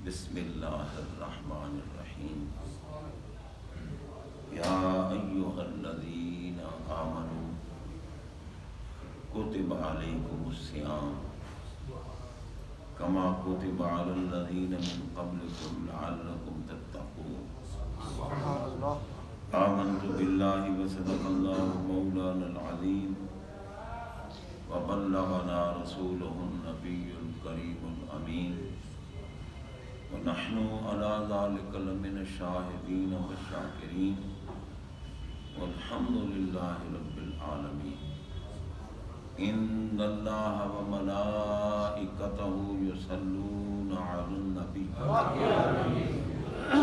بسم اللہ الرحمن الرحیم یا ایہا الذین آمنوا کتب علیکم الصیام کما کتب علی الذین من قبلکم لعلکم تتقون آمنت باللہ وصدق اللہ مولانا العظیم وبلغنا رسولہ النبی الکریم الامین ونحن على ذلك لمن الشاهدين والشاكرين والحمد لله رب العالمين إن الله وملائكته يصلون على النبي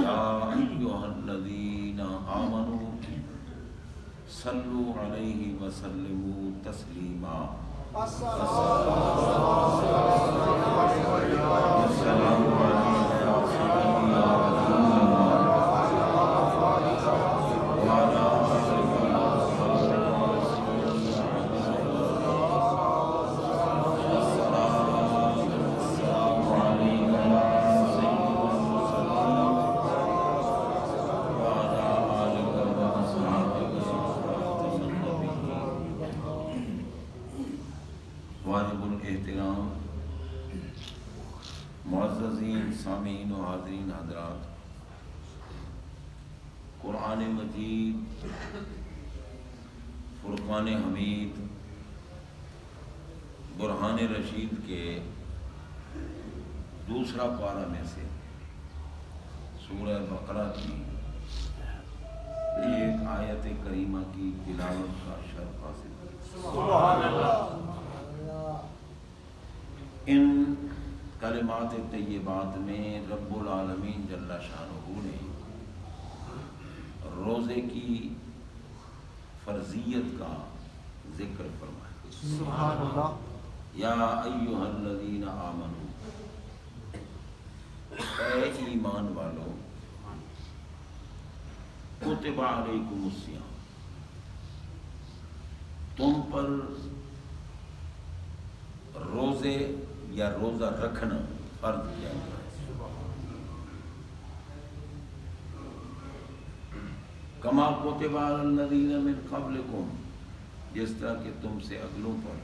يا أيها الذين آمنوا صلوا عليه وسلموا تسليما السلام عليكم معززین سامعین و حاضرین حضرات، قرآن مجید فرقان حمید برہان رشید کے دوسرا پارہ میں سے سورہ بقرہ کی ایک آیت کریمہ کی تلاوت کا شرف حاصل ہے۔ سبحان اللہ۔ ان کلمات طیبات میں رب العالمین جل شانہ نے روزے کی فرضیت کا ذکر فرمایا۔ سبحان اللہ۔ یا ایھا الذین آمنوا، اے ایمان والو، کتب علیکم الصیام، تم پر روزے یا روزہ رکھنا فرض کیا گیا ہے۔ کما کتب علی الذین من قبلکم، جس طرح کہ تم سے اگلوں پر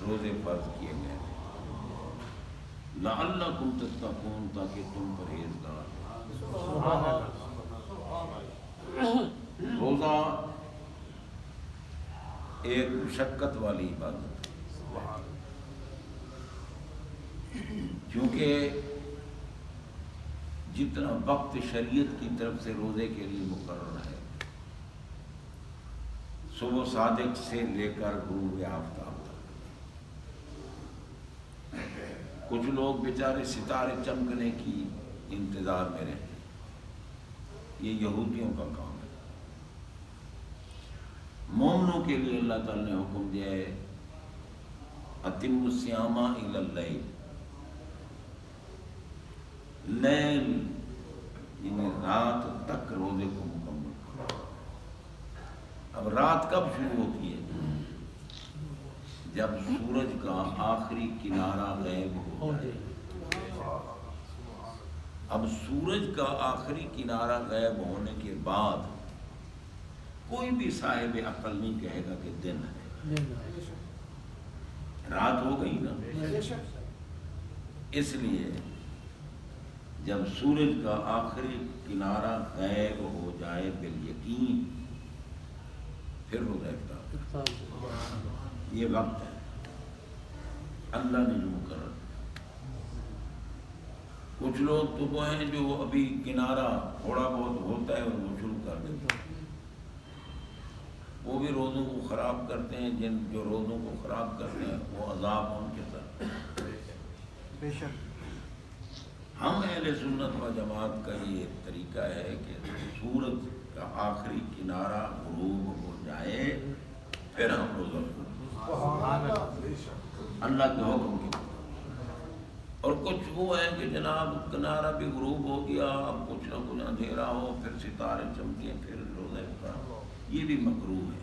روزے فرض کیے گئے ہیں، لعلکم تتقون، تاکہ تم پرہیزگار ہو۔ روزہ ایک مشقت والی عبادت ہے، کیونکہ جتنا وقت شریعت کی طرف سے روزے کے لیے مقرر ہے، صبح صادق سے لے کر غروب آفتاب تک، کچھ لوگ بیچارے ستارے چمکنے کی انتظار میں رہتے ہیں، یہ یہودیوں کا کام ہے۔ مومنوں کے لیے اللہ تعالی نے حکم دیا ہے اتموا الصیام الی اللیل، لیل یعنی رات تک روزے کو مکمل کرو۔ اب رات کب شروع ہوتی ہے؟ جب سورج کا آخری کنارہ غائب ہو جائے۔ اب سورج کا آخری کنارہ غائب ہونے کے بعد کوئی بھی صاحب عقل نہیں کہے گا کہ دن ہے، رات ہو گئی نا۔ اس لیے جب سورج کا آخری کنارہ غائب ہو جائے بالیقین، پھر روزہ افطار، یہ وقت ہے اللہ نے جو مقرر۔ کچھ لوگ تو وہ ہیں جو ابھی کنارہ تھوڑا بہت ہوتا ہے اور وہ شروع کر دیتے ہیں، وہ بھی روزوں کو خراب کرتے ہیں۔ جن جو روزوں کو خراب کرتے ہیں وہ عذاب ان کے ساتھ۔ بے شک ہم اہل سنت و جماعت کا یہ طریقہ ہے کہ سورج کا آخری کنارہ غروب ہو جائے پھر ہم روزہ رکھیں، اللہ کے حکم کے۔ اور کچھ وہ ہیں کہ جناب کنارہ بھی غروب ہو گیا، اب کچھ نہ کچھ اندھیرا ہو، پھر ستارے چمکیں، پھر روزہ افطار، یہ بھی مکروہ ہے،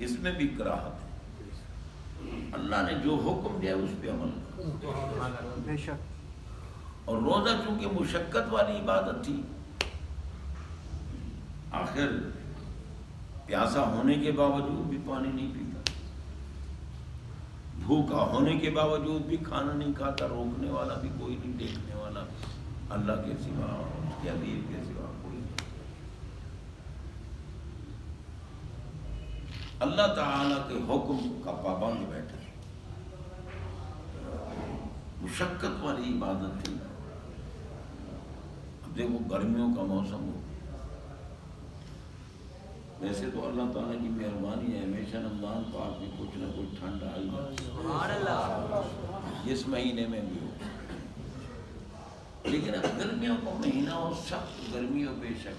اس میں بھی کراہت ہے۔ اللہ نے جو حکم دیا اس پہ عمل کرو۔ بے شک. اور روزہ چونکہ مشقت والی عبادت تھی، آخر پیاسا ہونے کے باوجود بھی پانی نہیں پیتا، بھوکا ہونے کے باوجود بھی کھانا نہیں کھاتا، روکنے والا بھی کوئی نہیں، دیکھنے والا اللہ کے سوا، اس کے حبیب کے سوا کوئی نہیں۔ اللہ تعالیٰ کے حکم کا پابند بیٹھا، مشقت والی عبادت تھی۔ اب دیکھو گرمیوں کا موسم ہو، ویسے تو اللہ تعالیٰ کی مہربانی ہے، ہمیشہ رمضان پاک میں کچھ نہ کچھ ٹھنڈ آئی جس مہینے میں بھی ہو، لیکن اب گرمیوں کا مہینہ ہو، سخت گرمی ہو، بے شک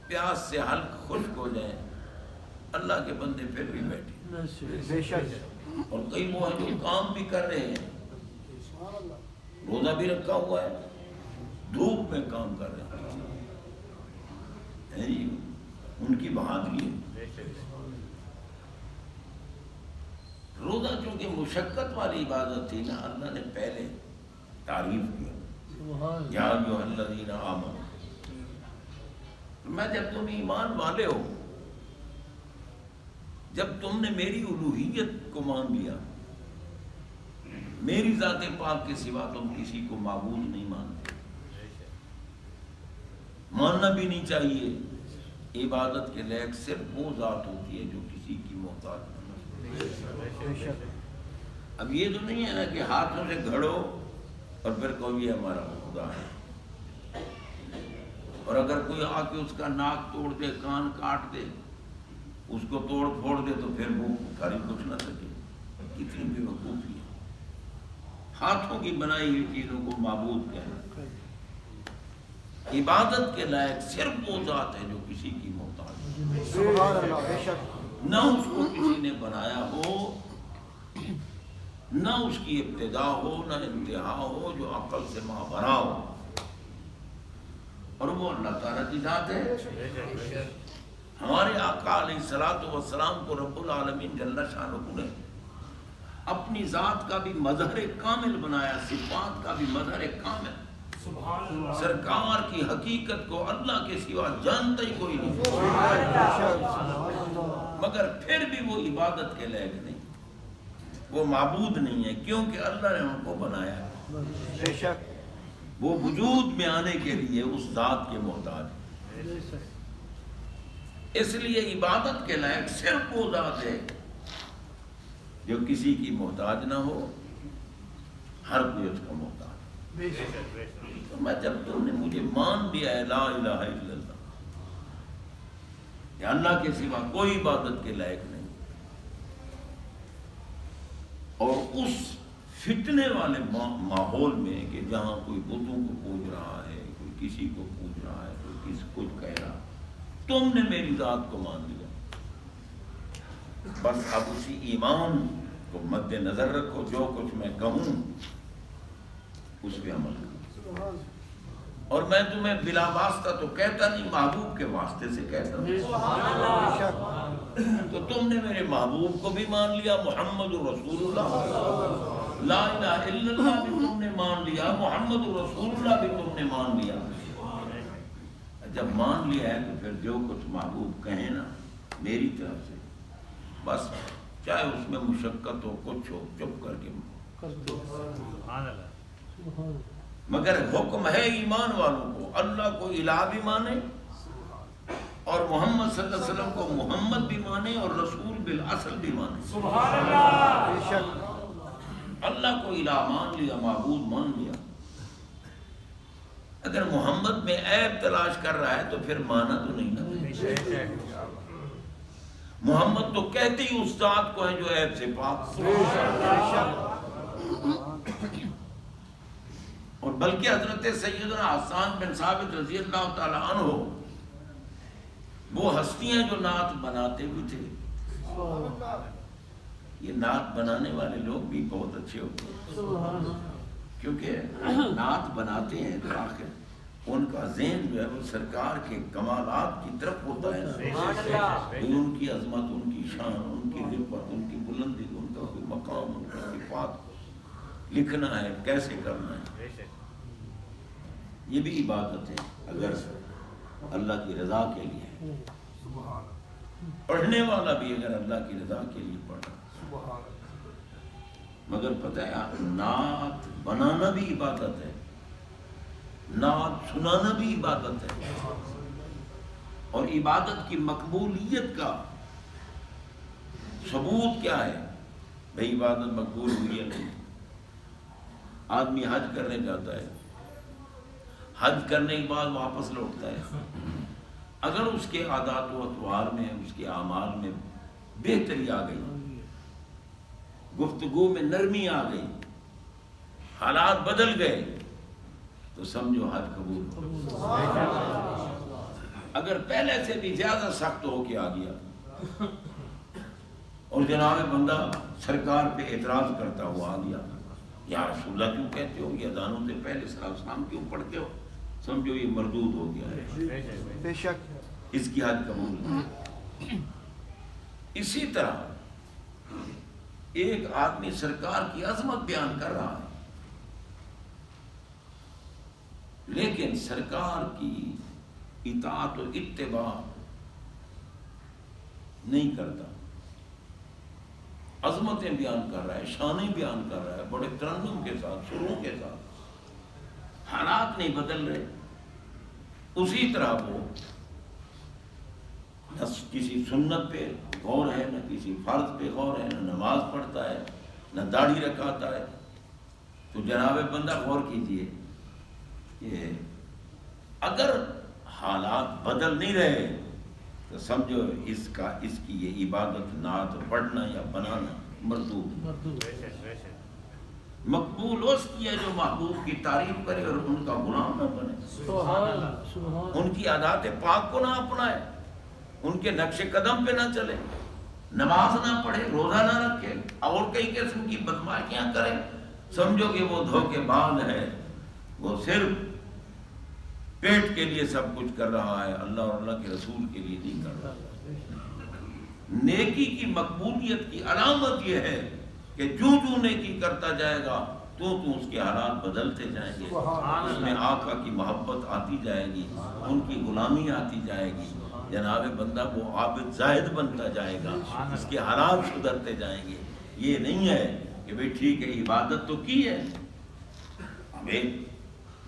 پیاس سے حلق خشک ہو جائے، اللہ کے بندے پھر بھی بیٹھے، بے شک. اور کئی وہ ہیں جو کام بھی کر رہے ہیں، روزہ بھی رکھا ہوا ہے، دھوپ میں کام کر رہے ہیں، ان کی بہادری ہے۔ روزہ چونکہ مشقت والی عبادت تھی نا، اللہ نے پہلے تعریف کیا، یا ایھا الذین آمنوا، میں جب تم ایمان والے ہو، جب تم نے میری الوہیت کو مان لیا، میری ذات پاک کے سوا تم کسی کو معبود نہیں مانتے، ماننا بھی نہیں چاہیے۔ عبادت کے لائق صرف وہ ذات ہوتی ہے جو کسی کی محتاج نہ ہو۔ اب یہ تو نہیں ہے نا کہ ہاتھوں سے گھڑو اور پھر کہو یہ ہمارا خدا ہے، اور اگر کوئی آ کے اس کا ناک توڑ دے، کان کاٹ دے، اس کو توڑ پھوڑ دے تو پھر وہ خرید کچھ نہ سکے، کتنی بے وقوفی ہے۔ ہاتھوں کی بنائی ہوئی چیزوں کو معبود کہنا، عبادت کے لائق صرف وہ ذات ہے جو کسی کی محتاج ہے، نہ اس کو کسی نے بنایا ہو، نہ اس کی ابتدا ہو، نہ انتہا ہو، جو عقل سے مابرا ہو، اور وہ اللہ تعالیٰ کی ذات ہے۔ ہمارے آقا علیہ الصلوۃ والسلام کو رب العالمین جل شانہ نے اپنی ذات کا بھی مظہر کامل بنایا، صفات کا بھی مظہر کامل۔ سرکار کی حقیقت کو اللہ کے سوا جانتا ہی کوئی نہیں، مگر پھر بھی وہ عبادت کے لائق نہیں، وہ معبود نہیں ہے، کیونکہ اللہ نے ان کو بنایا ہے، وہ وجود میں آنے کے لیے اس ذات کے محتاج ہے۔ اس لیے عبادت کے لائق صرف وہ ذات ہے جو کسی کی محتاج نہ ہو، ہر کوئی اس کا محتاج۔ تو میں جب تم نے مجھے مان لیا ہے لا الہ الا اللہ، کہ اللہ کے سوا کوئی عبادت کے لائق نہیں، اور اس فتنے والے ماحول میں کہ جہاں کوئی بتوں کو پوج رہا ہے، کوئی کسی کو پوج رہا ہے، کوئی کسی کچھ کہہ رہا، تم نے میری ذات کو مان لیا، بس اب اسی ایمان کو مد نظر رکھو، جو کچھ میں کہوں اس پہ عمل کرو، اور میں تمہیں بلا واسطہ تو کہتا نہیں، محبوب کے واسطے سے کہتا ہوں۔ تو تم نے میرے محبوب کو بھی مان لیا، محمد رسول اللہ، لا الہ الا اللہ بھی تم نے مان لیا، محمد رسول اللہ بھی تم نے مان لیا۔ جب مان لیا ہے تو پھر جو کچھ محبوب کہیں نا میری طرف سے، بس چاہے اس میں مشقت ہو، کچھ ہو، چپ کر کے مگر حکم ہے ایمان والوں کو اللہ کو الہ بھی مانے، اور محمد صلی اللہ علیہ وسلم کو محمد بھی مانے، اور رسول بالاصل بھی مانے۔ اللہ کو الہ مان لیا، معبود مان لیا، اگر محمد میں عیب تلاش کر رہا ہے تو پھر مانا تو نہیں نا۔ محمد تو کہتے ہی اس ذات کو ہے جو عیب سے پاک، اور بلکہ حضرت سیدنا حسان بن ثابت رضی اللہ تعالی عنہ وہ ہستیاں جو نعت بناتے بھی تھے۔ یہ نعت بنانے والے لوگ بھی بہت اچھے ہوتے ہیں، کیونکہ نعت بناتے ہیں تو آخر ان کا ذہن جو ہے وہ سرکار کے کمالات کی طرف ہوتا ہے، ان کی عظمت، ان کی شان، ان کی رفعت، ان کی بلندی، ان کا کوئی مقام، ان کا صفات، لکھنا ہے، کیسے کرنا ہے، یہ بھی عبادت ہے اگر اللہ کی رضا کے لیے. پڑھنے والا بھی اگر اللہ کی رضا کے لیے پڑھ رہا ہے. مگر پتہ ہے نعت بنانا بھی عبادت ہے، نعت سنانا بھی عبادت ہے. اور عبادت کی مقبولیت کا ثبوت کیا ہے؟ بھئی عبادت مقبول ہوئی ہے نہیں. آدمی حج کرنے جاتا ہے، حج کرنے کے بعد واپس لوٹتا ہے، اگر اس کے عادات و اطوار میں، اس کے اعمال میں بہتری آ گئی، گفتگو میں نرمی آ گئی، حالات بدل گئے، تو سمجھو حج قبول ہو. اگر پہلے سے بھی زیادہ سخت ہو کے آ گیا اور جناب بندہ سرکار پہ اعتراض کرتا ہوا آ گیا، یا رسول اللہ کیوں کہتے ہو، یہ اذانوں سے پہلے صلاۃ السلام کیوں پڑھتے ہو، سمجھو یہ مردود ہو گیا ہے، بے شک اس کی حج قبول نہیں. اسی طرح ایک آدمی سرکار کی عظمت بیان کر رہا ہے لیکن سرکار کی اطاعت و اتباع نہیں کرتا، عظمتیں بیان کر رہا ہے، شانیں بیان کر رہا ہے بڑے ترنم کے ساتھ، سروں کے ساتھ، حالات نہیں بدل رہے، اسی طرح وہ نہ کسی سنت پہ غور ہے، نہ کسی فرض پہ غور ہے، نہ نماز پڑھتا ہے، نہ داڑھی رکھاتا ہے. تو جناب بندہ غور کیجئے کہ اگر حالات بدل نہیں رہے تو سمجھو اس کی یہ عبادت نعت پڑھنا یا بنانا مردود. مقبول اس کی ہے جو محبوب کی تعریف کرے اور ان کا غلام نہ بنے، ان کی عادات پاک کو نہ اپنائے، ان کے نقش قدم پہ نہ چلے، نماز نہ پڑھے، روزہ نہ رکھے، اور کئی قسم کی بدمعاشیاں کرے، سمجھو کہ وہ دھوکے باز ہے، وہ صرف پیٹ کے لیے سب کچھ کر رہا ہے، اللہ اور اللہ کے رسول کے لیے نہیں کر رہا. نیکی کی مقبولیت کی علامت یہ ہے کہ جو نیکی کرتا جائے گا تو اس کے حالات بدلتے جائیں گے، اس میں آقا کی محبت آتی جائے گی، ان کی غلامی آتی جائے گی، جناب بندہ وہ عابد زاہد بنتا جائے گا، اس کے حالات سدھرتے جائیں گے. یہ نہیں ہے کہ بھئی ٹھیک ہے عبادت تو کی ہے، ہمیں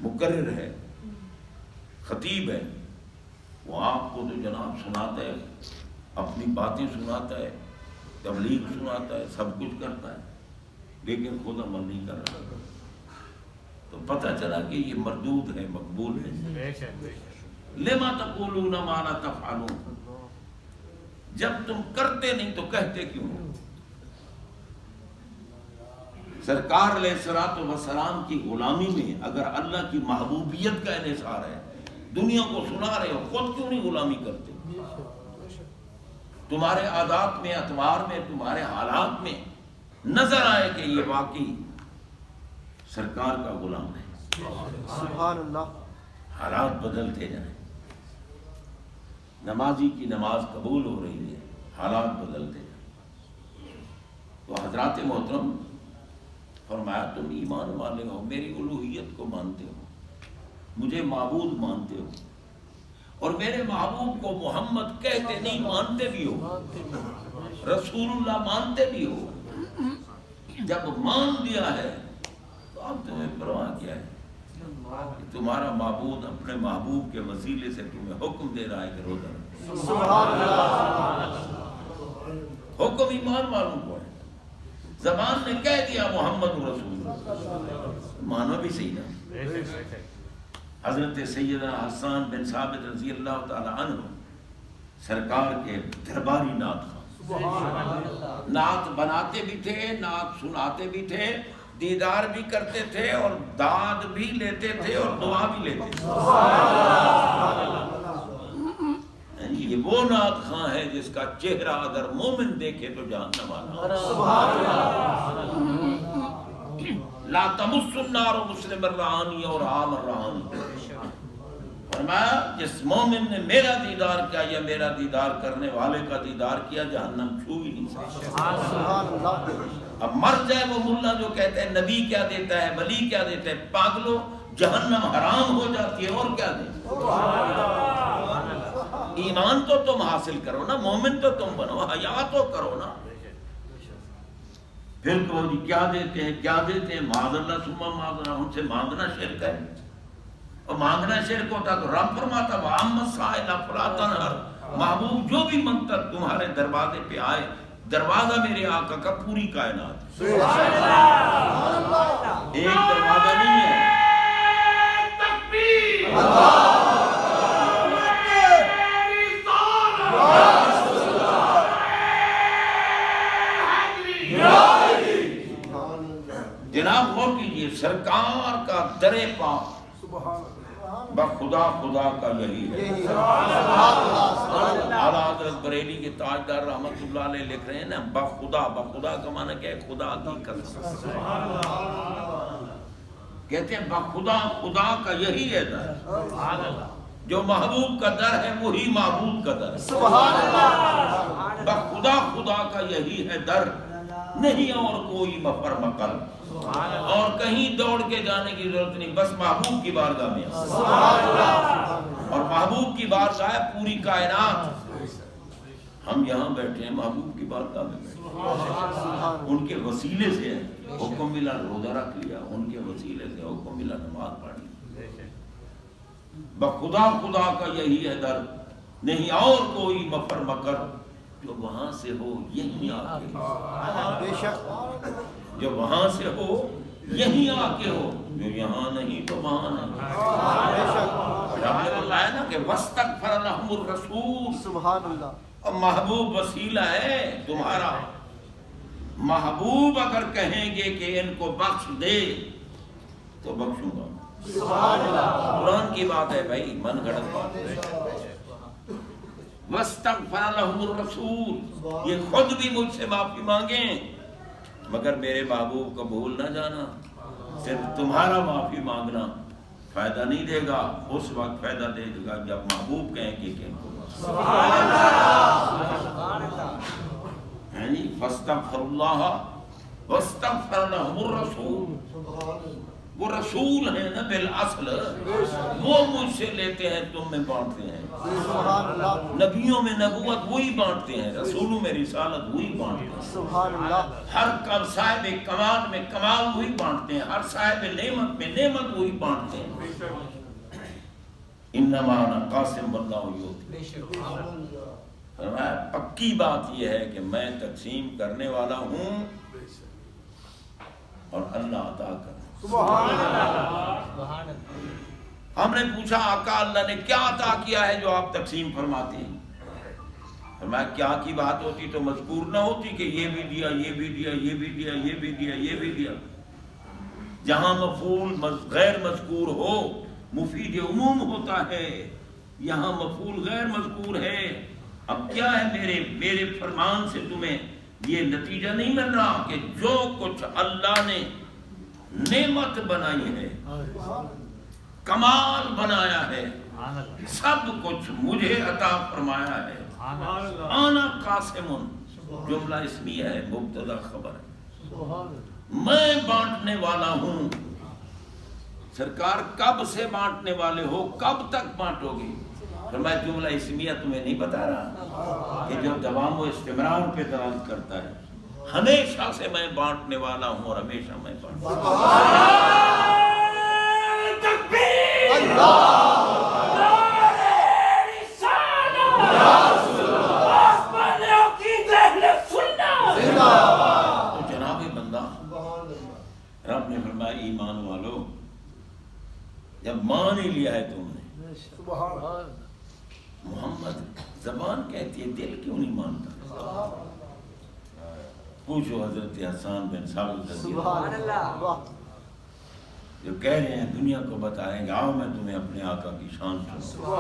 مقرر ہے، خطیب ہے، وہ آپ کو تو جناب سناتا ہے، اپنی باتیں سناتا ہے، تبلیغ سناتا ہے، سب کچھ کرتا ہے، لیکن خود عمل نہیں کر رہا، تو پتہ چلا کہ یہ مردود ہے، مقبول ہے. لما تقولون ما لا تفعلون، جب تم کرتے نہیں تو کہتے کیوں؟ سرکار علیہ الصلوۃ والسلام کی غلامی میں اگر اللہ کی محبوبیت کا انحصار ہے، دنیا کو سنا رہے ہو، خود کیوں نہیں غلامی کرتے؟ تمہارے عادات میں، اطوار میں، تمہارے حالات میں نظر آئے کہ یہ واقعی سرکار کا غلام ہے. سبحان اللہ. حالات بدلتے جائیں، نمازی کی نماز قبول ہو رہی ہے، حالات بدلتے جائیں. تو حضرات محترم فرمایا تم ایمان والے ہو، میری الوہیت کو مانتے ہو، مجھے معبود مانتے ہو، اور میرے محبوب کو محمد کہتے نہیں، مانتے بھی ہو، رسول اللہ مانتے بھی ہو. جب مان دیا ہے تو اب تمہیں پرواہ کیا ہے کہ تمہارا معبود اپنے محبوب کے وسیلے سے تمہیں حکم دے رہا ہے کہ روزہ رکھو. حکم ایمان والوں کو ہے، زبان نے کہہ دیا محمد رسول اللہ، مانو بھی صحیح نا. حضرت سیدنا حسان بن ثابت رضی اللہ تعالی عنہ سرکار کے درباری نعت خواں، نعت بناتے بھی تھے، نعت سناتے بھی تھے، دیدار بھی کرتے تھے، اور داد بھی لیتے تھے، اور دعا بھی لیتے تھے. یہ وہ نعت خواں ہے جس کا چہرہ اگر مومن دیکھے تو جہنم والا. لا تمس النار مسلم الرحانی اور عام الرحانی. فرمایا جس مومن نے میرا دیدار کیا یا میرا دیدار کرنے والے کا دیدار کیا، جہنم چھو ہی نہیں سکتا. اب مر جائے وہ ملا جو کہتے ہیں نبی کیا دیتا ہے، ولی کیا دیتا ہے، پاگلو جہنم حرام ہو جاتی ہے اور کیا دے۔ ایمان تو تم حاصل کرو نا، مومن تو تم بنو، حیا تو کرو نا۔ پھر کہو جی کیا دیتے ہیں کیا دیتے ہیں، معاذ اللہ ثم معاذ اللہ، ان سے مانگنا شرک ہے، اور مانگنا شرک ہوتا تو رب فرماتا وَأَمَّا السَّائِلَ فَلَا تَنْهَرْ، محبوب جو بھی منگتا تمہارے دروازے پہ آئے، دروازہ میرے آقا کا پوری کائنات، ایک دروازہ نہیں ہے۔ جناب غور کیجئے، سرکار کا در پاک بخدا خدا کا یہی ہے۔ اعلیٰ حضرت بریلی کے تاجدار رحمت اللہ علیہ لکھ رہے ہیں نا، بخدا، بخدا کا معنی کیا ہے، خدا کی قسم، کہتے ہیں بخدا خدا کا یہی ہے در، جو محبوب کا در ہے وہی معبود کا در، بخدا خدا کا یہی ہے در، نہیں اور کوئی مفر مقل، اور کہیں دوڑ کے جانے کی ضرورت نہیں، بس محبوب کی بارگاہ میں، اور محبوب کی بارگاہ ہے پوری کائنات۔ ہم یہاں بیٹھے ہیں محبوب کی بارگاہ میں بیٹھے، ان کے وسیلے سے حکم ملا روزہ رکھ لیا، ان کے وسیلے سے حکم ملا نماز پڑھ لی، بخدا خدا کا یہی ہے در، نہیں اور کوئی مفر مکر، جو وہاں سے ہو یہیں آ کے، بے شک جو وہاں سے ہو یہیں آ کے ہو، جو یہاں نہیں تو وہاں نہیں۔ بے شک رب نے بتایا نا کہ وَاسْتَغْفَرَ لَهُمُ الرَّسُولُ، سبحان اللہ، اور محبوب وسیلہ ہے تمہارا، محبوب اگر کہیں گے کہ ان کو بخش دے تو بخشوں گا، سبحان اللہ، قرآن کی بات ہے بھائی، من گھڑت بات ہے۔ وَاسْتَغْفَرَ لَهُمُ الرَّسُولُ، یہ خود بھی مجھ سے معافی مانگیں، مگر میرے محبوب کو بھول نہ جانا، صرف تمہارا معافی مانگنا فائدہ نہیں دے گا، اس وقت فائدہ دے گا جب محبوب کہیں گے کہ ان کو سبحان اللہ، یعنی فاستغفر اللہ واستغفر لهم الرسول، وہ رسول ہیں نا بالاصل، وہ مجھ سے لیتے ہیں تم میں بانٹتے ہیں، سبحان اللہ، نبیوں میں نبوت وہی بانٹتے ہیں، رسولوں میں رسالت وہی بانٹتے ہیں، سبحان اللہ، ہر صاحب کمال میں کمال وہی بانٹتے ہیں، ہر صاحب نعمت میں نعمت وہی بانٹتے ہیں۔ انما انا قاسم واللہ یؤتی، فرمایا پکی بات یہ ہے کہ میں تقسیم کرنے والا ہوں اور اللہ عطا کرتا۔ ہم نے پوچھا آقا اللہ نے کیا عطا کیا ہے جو آپ تقسیم فرماتے ہیں؟ فرمایا کیا کی بات ہوتی تو مذکور نہ ہوتی کہ یہ بھی دیا یہ بھی دیا یہ بھی دیا یہ بھی دیا یہ بھی دیا، جہاں مفعول غیر مذکور ہو مفید عموم ہوتا ہے، یہاں مفعول غیر مذکور ہے۔ اب کیا ہے میرے فرمان سے تمہیں یہ نتیجہ نہیں مل رہا کہ جو کچھ اللہ نے نعمت بنائی ہے، کمال بنایا ہے، سب کچھ مجھے عطا فرمایا ہے۔ آنا قاسم، جملہ اسمیہ ہے، مبتدا خبر ہے، میں بانٹنے والا ہوں۔ سرکار کب سے بانٹنے والے ہو، کب تک بانٹو گے؟ فرمایا جملہ اسمیہ تمہیں نہیں بتا رہا کہ جو دوام و استمرار پہ دلالت کرتا ہے، ہمیشہ سے میں بانٹنے والا ہوں اور ہمیشہ میں بانٹنے والا ہوں۔ تو جناب بندہ، رب نے فرمایا ایمان والو، جب مان ہی لیا ہے تم نے، محمد زبان کہتی ہے دل کیوں نہیں مانتا؟ پوچھو حضرت حسان بن ثابت رضی اللہ عنہ، جو کہہ رہے ہیں دنیا کو بتائیں گے آؤ میں تمہیں اپنے آقا کی شان سناؤں۔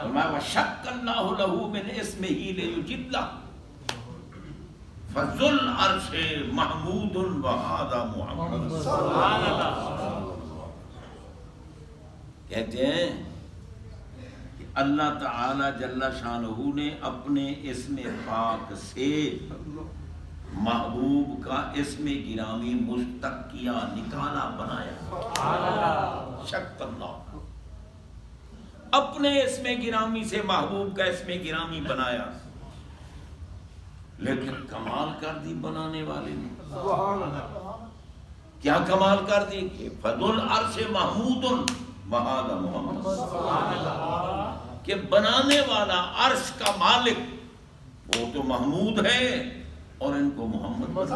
فرمایا وَشَقَّ اللَّهُ لَهُ مِنْ اسْمِهِ لِيُجِلَّهُ فَذُو الْعَرْشِ مَحْمُودٌ وَهَذَا مُحَمَّدٌ۔ کہتے ہیں کہ اللہ تعالی جل شانہ نے اپنے اسم پاک سے محبوب کا اسم گرامی مشتق کیا، نکالا، بنایا. شک اللہ، اپنے اسم گرامی سے محبوب کا اسم گرامی بنایا، لیکن کمال کر دی بنانے والے نے. کیا کمال کر دی کہ فضل العرش محمود وہذا محمد، کہ بنانے والا عرش کا مالک وہ تو محمود ہے اور ان کو محمد.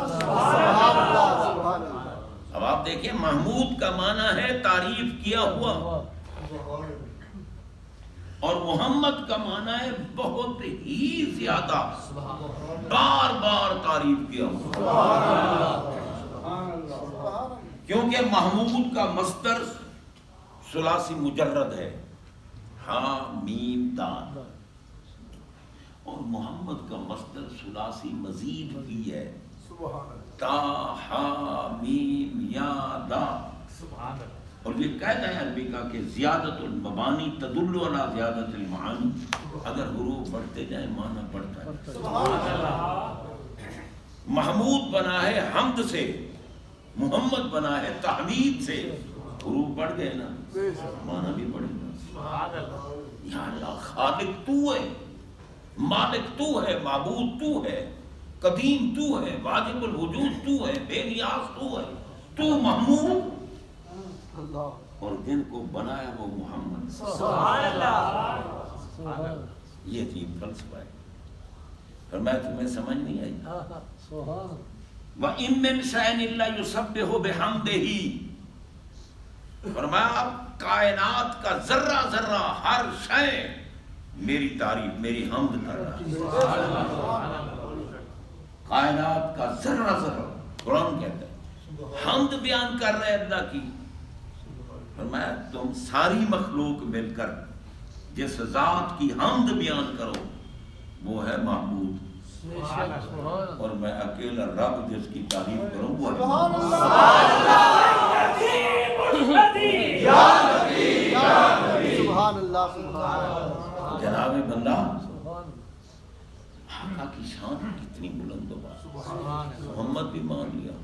اب آپ دیکھیں، محمود کا معنی ہے تعریف کیا ہوا، اور محمد کا معنی ہے بہت ہی زیادہ، بار بار تعریف کیا ہوا. کیونکہ محمود کا مصدر ثلاثی مجرد ہے، ہاں میم دال، اور محمد کا مصدر ثلاثی مزید بھی ہے، تا ہا میم یا دا. اور یہ قاعدہ ہے عربی کا کہ زیادت المبانی تدل علی زیادت المعانی، اگر حروف بڑھتے جائیں معنی بڑھتا ہے. محمود بنا ہے حمد سے، محمد بنا ہے تحمید سے، حروف بڑھ گئے نا معنی بھی بڑھے گا. یا اللہ خالق تو ہے، مالک تو ہے، معبود تو ہے، قدیم تو ہے، واجب الوجود تو ہے، بے نیاز تو ہے، تو محمود، اور جن کو بنایا وہ محمد. یہ عجیب فلسفہ ہے. فرمایا تمہیں سمجھ نہیں آئی؟ وَإِن مِّن شَيْءٍ إِلَّا يُسَبِّحُ بِحَمْدِهِ، فرمایا کائنات کا ذرہ ذرہ، ہر شے میری تعریف، میری حمد کر رہا ہے. کائنات کا ذرہ ذرہ، قرآن کہتا ہے، حمد بیان کر رہے اللہ کی. فرمایا تم ساری مخلوق مل کر جس ذات کی حمد بیان کرو وہ ہے محمود، اور میں اکیلا رب جس کی تعریف کروں وہ ہے محمود. جناب بندہ، آقا کی شان کتنی بلند و بالا. محمد بھی مان لیا،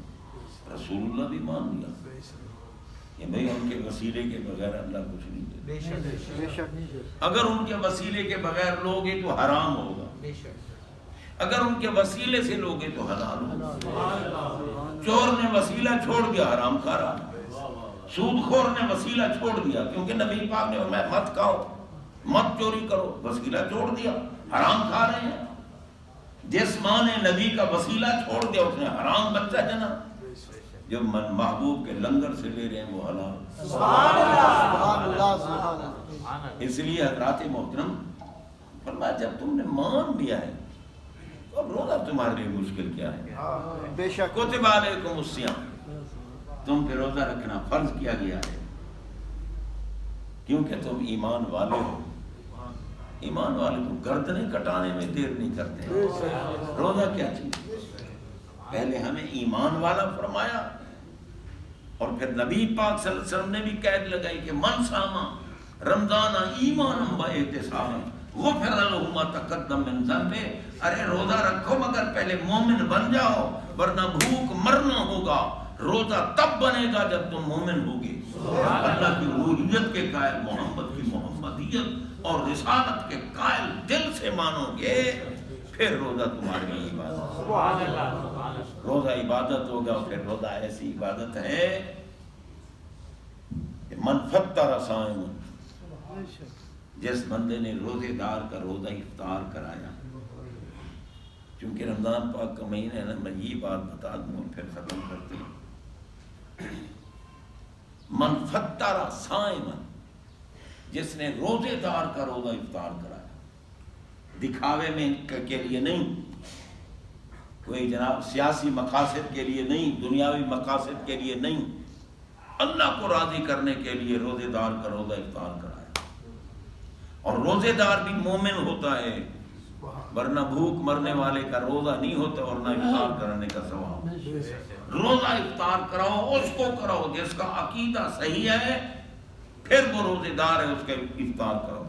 رسول اللہ بھی مان لیا کہ بھئی ان کے وسیلے کے بغیر اللہ کچھ نہیں دیتا. اگر ان کے وسیلے کے بغیر لوگے تو حرام ہوگا، اگر ان کے وسیلے سے لوگے تو حلال ہوگا. چور نے وسیلہ چھوڑ دیا، حرام کھا رہا. سود خور نے وسیلہ چھوڑ دیا، کیونکہ نبی پاک نے فرمایا مت کھاؤ، مت چوری کرو، وسیلہ چھوڑ دیا، حرام کھا رہے ہیں. جس ماں نے نبی کا وسیلہ چھوڑ دیا اس نے حرام بچہ جنا. جو محبوب کے لنگر سے لے رہے ہیں وہ حلال. اس لیے حضرات محترم فرمایا جب تم نے مان لیا ہے تو اب روزہ تمہارے لیے مشکل کیا ہے. بے شک کتب علیکم الصیام، تم پہ روزہ رکھنا فرض کیا گیا ہے کیونکہ تم ایمان والے ہو. ایمان والے تو گردنیں کٹانے میں دیر نہیں کرتے. روزہ کیا چیز؟ پہلے ہمیں ایمان والا فرمایا، اور پھر نبی پاک صلی اللہ علیہ وسلم نے بھی قید لگائی کہ من صاما رمضان ایمانا و احتسابا غفر له ما تقدم من ذنبه. ارے روزہ رکھو مگر پہلے مومن بن جاؤ، ورنہ بھوک مرنا ہوگا. روزہ تب بنے گا جب تم مومن ہوگے، اللہ کی الوہیت کے قائل، محمد کی محمدیت اور رسالت کے قائل دل سے مانو گے، پھر روزہ تمہارے لیے عبادت. روزہ عبادت ہوگا. پھر روزہ ایسی عبادت ہے کہ من فطر صائما، جس بندے نے روزے دار کا روزہ افطار کرایا. چونکہ رمضان پاک کا مہینہ ہے نا، میں یہ بات بتا دوں پھر ختم کرتے ہیں. من فطر صائما، جس نے روزے دار کا روزہ افطار کرایا، دکھاوے میں کے لیے نہیں، کوئی جناب سیاسی مقاصد کے لیے نہیں، دنیاوی مقاصد کے لیے نہیں، اللہ کو راضی کرنے کے لیے روزے دار کا روزہ افطار کرایا. اور روزے دار بھی مومن ہوتا ہے، ورنہ بھوک مرنے والے کا روزہ نہیں ہوتا اور نہ افطار کرانے کا ثواب. روزہ افطار کراؤ، اس کو کراؤ جس کا عقیدہ صحیح ہے، پھر وہ روزے دار ہے، اس کے افطار کراؤ.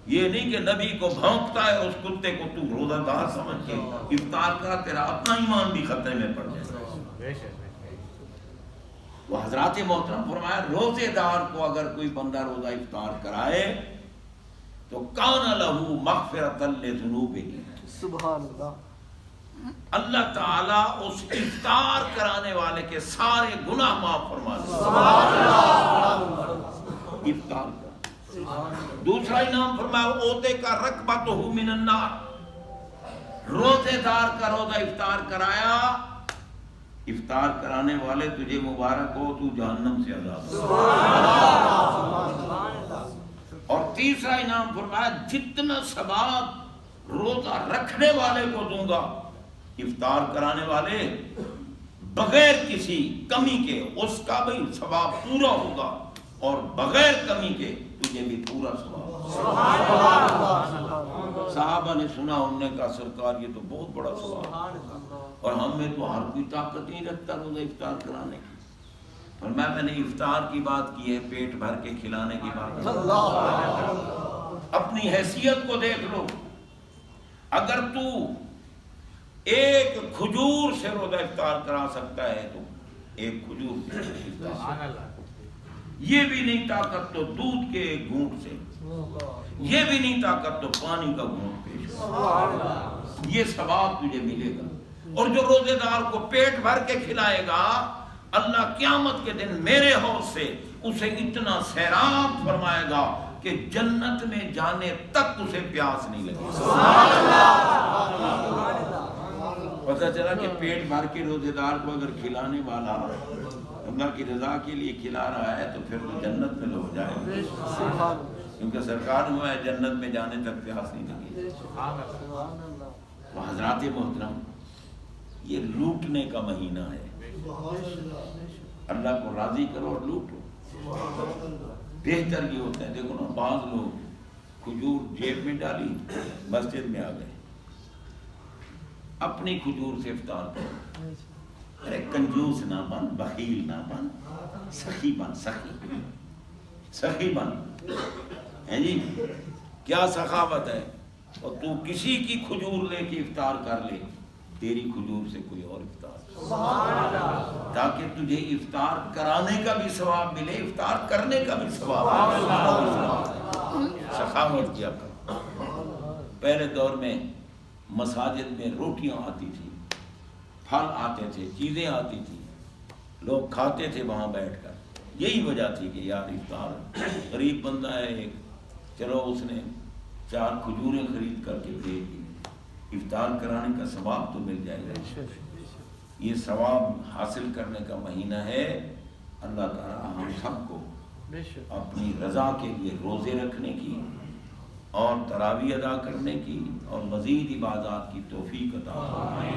یہ نہیں کہ نبی کو بھونکتا ہے اس کتے کو تو روزہ دار سمجھ کے افطار کرا، تیرا اپنا ایمان بھی خطرے میں پڑ جائے. وہ حضرات محترم فرمایا روزے دار کو اگر کوئی بندہ روزہ افطار کرائے تو کان لہو مغفرۃ لذنوبہ، سبحان اللہ. اللہ تعالیٰ اس افطار کرانے والے کے سارے گناہ معاف فرما دے. سبحان اللہ. افطار کا دوسرا انعام فرمایا اوتے کا رکبتہ من النار، روزے دار کا روزہ افطار کرایا، افطار کرانے والے تجھے مبارک ہو، تو جہنم سے آزاد ہو. اور تیسرا انعام فرمایا جتنا ثواب روزہ رکھنے والے کو دوں گا، افطار کرانے والے بغیر کسی کمی کے اس کا بھی ثواب پورا ہوگا، اور بغیر کمی کے تجھے بھی پورا ثواب. صحابہ نے سنا، انہوں نے کہا سرکار یہ تو بہت بڑا ثواب، اور ہم میں تو ہر کوئی طاقت نہیں رکھتا روزہ افطار کرانے کی. اور میں نے افطار کی بات کی ہے، پیٹ بھر کے کھلانے کی بات. اپنی حیثیت کو دیکھ لو، اگر تو ایک کھجور سے روزہ افطار کرا سکتا ہے تو ایک کھجور افطار. یہ بھی نہیں طاقت تو دودھ کے ایک گھونٹ سے، یہ بھی نہیں طاقت تو پانی کا گھونٹ پیش. یہ ثواب تجھے ملے گا. اور جو روزے دار کو پیٹ بھر کے کھلائے گا، اللہ قیامت کے دن میرے حوض سے اسے اتنا سیراب فرمائے گا کہ جنت میں جانے تک اسے پیاس نہیں لگے. پتہ چلا کہ پیٹ بھر کے روزے دار کو اگر کھلانے والا اللہ کی رضا کے لیے کھلا رہا ہے تو پھر تو جنت میں لو جائے گا، کیونکہ سرکار ہوا ہے جنت میں جانے تک پیاس نہیں لگی. تو حضرات محترم، یہ لوٹنے کا مہینہ ہے. اللہ کو راضی کرو اور لوٹو. بہتر یہ ہوتا ہے، دیکھو نا بعض لوگ کھجور جیب میں ڈالی مسجد میں آ گئے، اپنی کھجور سے افطار کرو. ارے کنجوس نہ بن، بخیل نہ بن، سخی بن. سخی بن ہے جی، کیا سخاوت ہے. اور تو کسی کی کھجور لے کے افطار کر لے، تیری کھجور سے کوئی اور افطار، تاکہ تجھے افطار کرانے کا بھی ثواب ملے، افطار کرنے کا بھی ثواب. سخاوت کیا کر. پہلے دور میں مساجد میں روٹیاں آتی تھی، پھل آتے تھے، چیزیں آتی تھی، لوگ کھاتے تھے وہاں بیٹھ کر. یہی وجہ تھی کہ یار افطار، غریب بندہ ہے ایک، چلو اس نے 4 کھجوریں خرید کر کے بھیج دی، افطار کرانے کا ثواب تو مل جائے گا. یہ ثواب حاصل کرنے کا مہینہ ہے. اللہ تعالیٰ ہم سب کو اپنی رضا کے لیے روزے رکھنے کی اور تراویح ادا کرنے کی اور مزید عبادات کی توفیق عطا فرمائے.